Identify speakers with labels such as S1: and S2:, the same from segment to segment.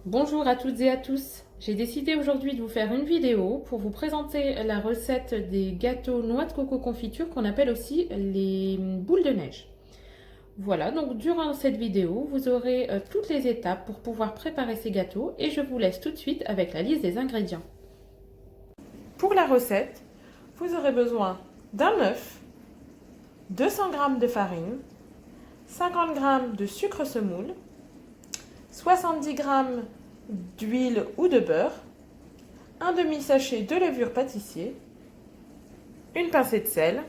S1: Bonjour à toutes et à tous. J'ai décidé aujourd'hui de vous faire une vidéo pour vous présenter la recette des gâteaux noix de coco confiture qu'on appelle aussi les boules de neige. Voilà, donc durant cette vidéo, vous aurez toutes les étapes pour pouvoir préparer ces gâteaux et je vous laisse tout de suite avec la liste des ingrédients. Pour la recette, vous aurez besoin d'un œuf, 200 g de farine, 50 g de sucre semoule, 70 g d'huile ou de beurre, un demi-sachet de levure pâtissier, une pincée de sel.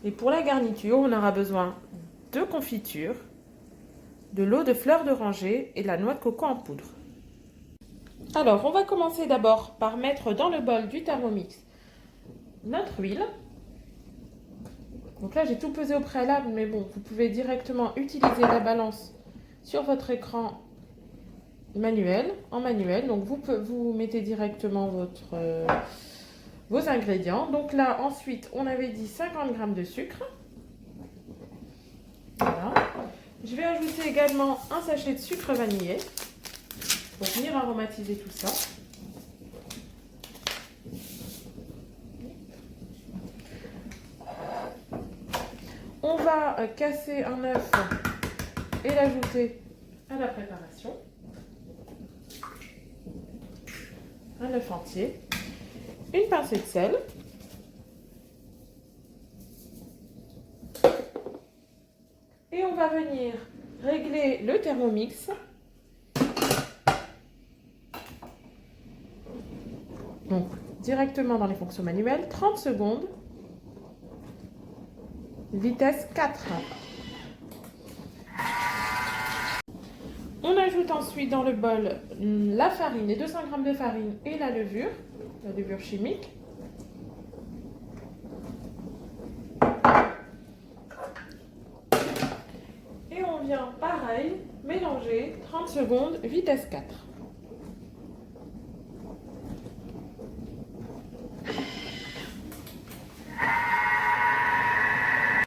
S1: Et pour la garniture, on aura besoin de confiture, de l'eau de fleur d'oranger et de la noix de coco en poudre. Alors, on va commencer d'abord par mettre dans le bol du Thermomix notre huile. Donc là, j'ai tout pesé au préalable, mais bon, vous pouvez directement utiliser la balance sur votre écran en manuel. Donc vous mettez directement vos ingrédients. Donc là, ensuite, on avait dit 50 g de sucre. Voilà. Je vais ajouter également un sachet de sucre vanillé pour venir aromatiser tout ça. On va casser un œuf et l'ajouter à la préparation. Un œuf entier, une pincée de sel, et on va venir régler le Thermomix. Donc directement dans les fonctions manuelles, 30 secondes, vitesse 4. On ajoute ensuite dans le bol la farine, les 200 g de farine et la levure chimique. Et on vient pareil mélanger 30 secondes, vitesse 4.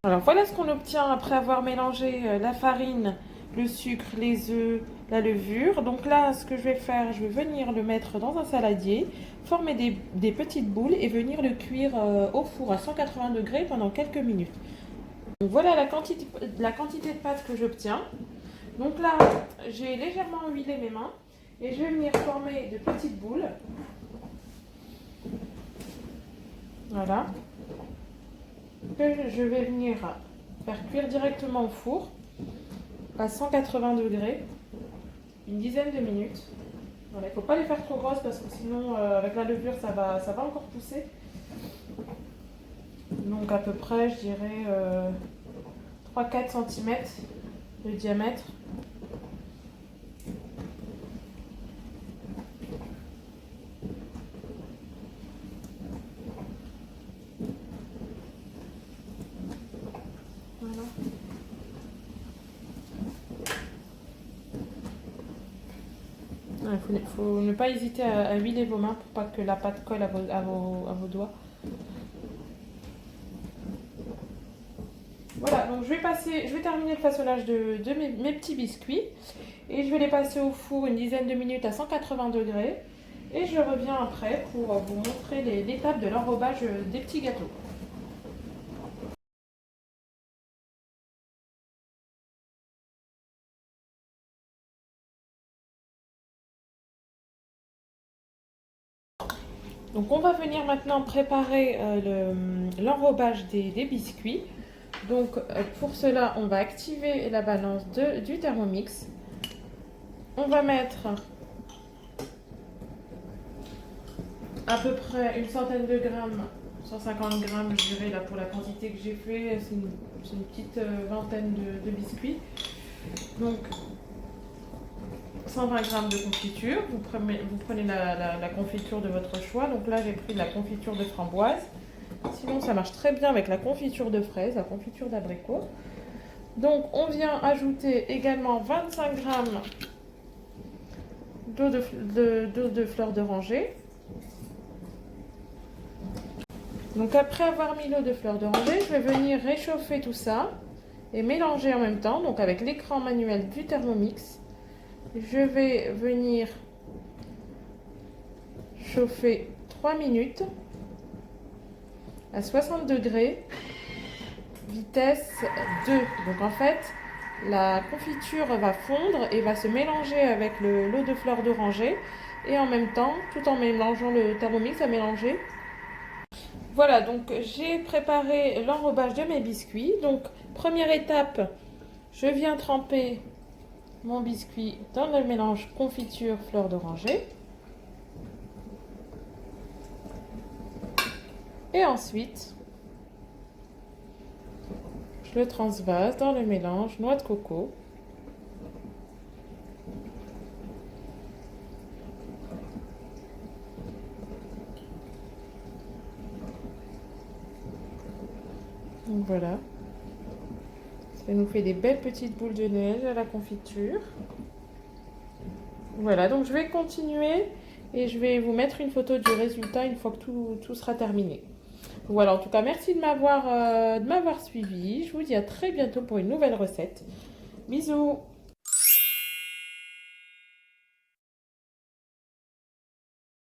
S1: Alors voilà ce qu'on obtient après avoir mélangé la farine, le sucre, les œufs, la levure. Donc là, ce que je vais faire, je vais venir le mettre dans un saladier, former des petites boules et venir le cuire au four à 180 degrés pendant quelques minutes. Donc voilà la quantité de pâte que j'obtiens. Donc là, j'ai légèrement huilé mes mains et je vais venir former de petites boules. Voilà. Que je vais venir faire cuire directement au four à 180 degrés une dizaine de minutes. Voilà, il ne faut pas les faire trop grosses parce que sinon avec la levure ça va encore pousser. Donc à peu près je dirais 3-4 cm de diamètre. Voilà. Il faut ne pas hésiter à huiler vos mains pour pas que la pâte colle à vos doigts. Voilà, donc je vais terminer le façonnage de mes petits biscuits et je vais les passer au four une dizaine de minutes à 180 degrés et je reviens après pour vous montrer l'étape de l'enrobage des petits gâteaux. Donc on va venir maintenant préparer l'enrobage des biscuits. Donc pour cela, on va activer la balance du Thermomix. On va mettre à peu près une centaine de grammes, 150 grammes je dirais là pour la quantité que j'ai fait, c'est une petite vingtaine de biscuits. Donc 120 g de confiture, vous prenez la confiture de votre choix. Donc là j'ai pris de la confiture de framboise. Sinon ça marche très bien avec la confiture de fraise, la confiture d'abricot. Donc on vient ajouter également 25 g d'eau de fleur d'oranger. Donc après avoir mis l'eau de fleur d'oranger, je vais venir réchauffer tout ça et mélanger en même temps, donc avec l'écran manuel du Thermomix. Je vais venir chauffer 3 minutes à 60 degrés, vitesse 2. Donc en fait, la confiture va fondre et va se mélanger avec l'eau de fleur d'oranger. Et en même temps, tout en mélangeant le Thermomix à mélanger. Voilà, donc j'ai préparé l'enrobage de mes biscuits. Donc première étape, je viens tremper mon biscuit dans le mélange confiture fleur d'oranger. Et ensuite, je le transvase dans le mélange noix de coco. Donc voilà, ça nous fait des belles petites boules de neige à la confiture. Voilà, donc je vais continuer et je vais vous mettre une photo du résultat une fois que tout sera terminé. Voilà, en tout cas, merci de m'avoir suivi. Je vous dis à très bientôt pour une nouvelle recette. Bisous!